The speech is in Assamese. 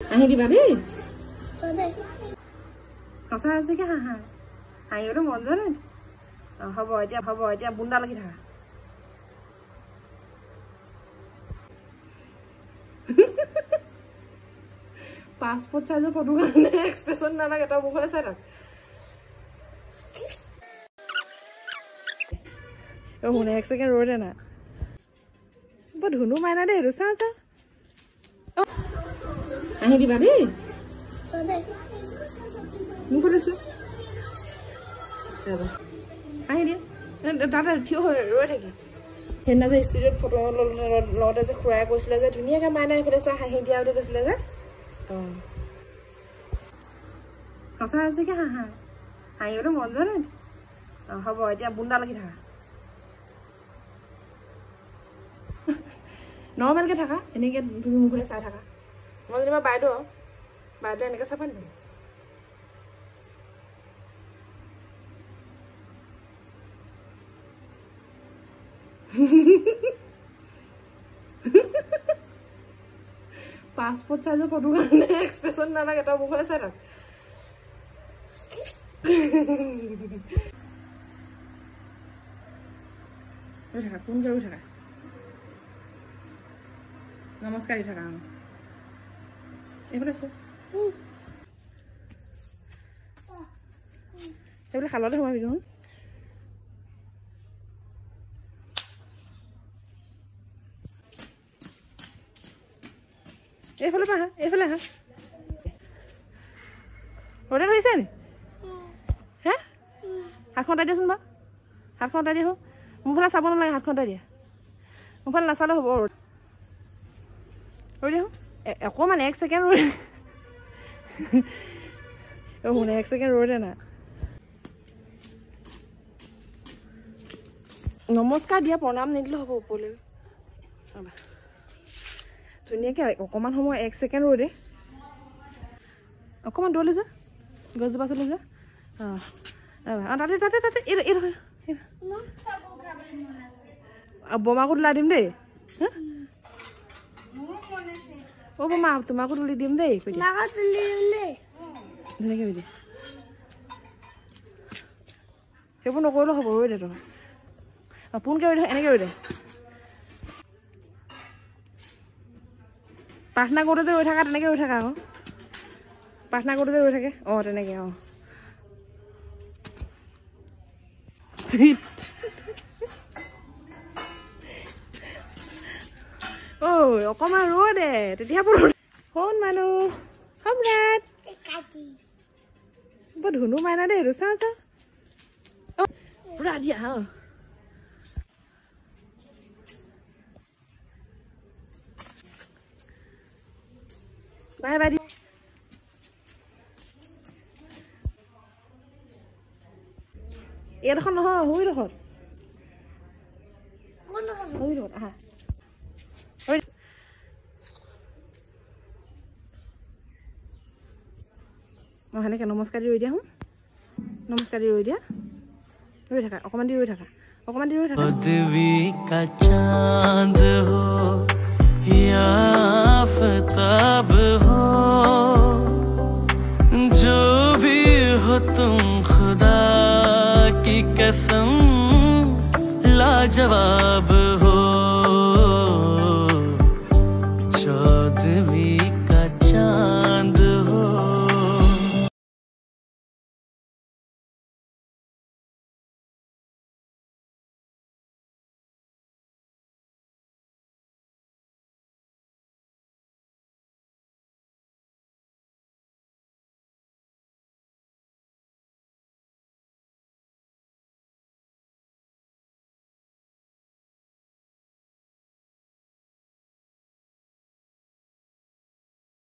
আহি দিবা দেই সঁচা আছে কি হাঁহা হাঁহিবলৈ মন যোৱা নাই হ'ব এতিয়া বুন্দা লাগি থাকা পাছপোৰ্ট সাইজৰ ফটো কাৰণে এক্সপ্ৰেছন নালাগে এটা মুখলৈ চাই থাক শুনে এক ছেকেণ্ড ৰৈ দে না বৰ ধুনু মাইনা দেই এইটো চা চা আহি দিবা দেই মোক কৈছো আহি দিয়া দাদা থিয় হৈ ৰৈ থাকি সেইদিনা যে ষ্টুডিঅ'ত ফটো লওঁতে যে খুৰাই কৈছিলে যে ধুনীয়াকৈ মাইনা এইফালে চা হাঁহি দিয়া বুলি কৈছিলে যে সঁচা আছে কি হাঁহা হাঁহিবলৈ মন যোৱা নাই হ'ব এতিয়া বুন্দা লাগি থাকা নৰ্মেলকৈ থাকা এনেকৈ তুমি মুখলৈ চাই থাকা মই যেনিবা বাইদেউ এনেকৈ চাবা নেকি পাছপোর্ট সাইজৰ ফটো কাৰণে এক্সপ্ৰেছন নালাগে এটা মুখলৈ চাই থাক ৰৈ থাকা কোনকৈ ৰৈ থাকা নমস্কাৰ দি থাকা এইফালে চোৱা এইফালে খালতে সোমাবি দেখোন এইফালে পা এইফালে আহা ৰ'দে ধৰিছে নি হে হাতখন উঠাই দিয়াচোন বাৰু হাতখন উঠাই দিয়া হো মোৰফালে চাব নালাগে হাতখন উঠাই দিয়া মোৰফালে নাচালে হ'ব ৰৈ দিয়া হো অকণমান এক ছেকেণ্ড ৰৈ শুনে এক ছেকেণ্ড ৰৈ দে না নমস্কাৰ দিয়া প্ৰণাম নিদিলেও হ'ব ওপৰলৈ ধুনীয়াকৈ অকণমান সময় এক ছেকেণ্ড ৰৈ দে অকণমান দৌৰলৈ যা গছজোপা চলি যা তাতে বোমাকো তোলাই দিম দেই অ বোমা তোমাকো তুলি দিম দেই ধুনীয়াকৈ কৈ দে সেইবোৰ নকৰিলেও হ'ব ৰৈ দে তই পোনকৈ ৰৈ দে এনেকৈ ৰৈ দে প্ৰাৰ্থনা কৰোঁতে যে ৰৈ থাকা তেনেকৈ ৰৈ থাকা আকৌ প্ৰাৰ্থনা কৰোঁতে যে ৰৈ থাকে তেনেকৈ অকণমান ৰৈ দে তেতিয়া শুন মানুহ সম্ৰাট বৰ ধুনু মাইনা দেই এইটো চা চা পুৰা দিয়া বাই বাই এইডোখৰ নহয় শুইডোখৰত আহা সেনেকৈ নমস্কাৰ দি ৰৈ দিয়া নমস্কাৰ দি ৰৈ দিয়া ৰৈ থাকা অকণমান দি ৰৈ থাকা पदवी का चांद हो या आफताब हो जो भी हो तुम खुदा की कसम लाजवाब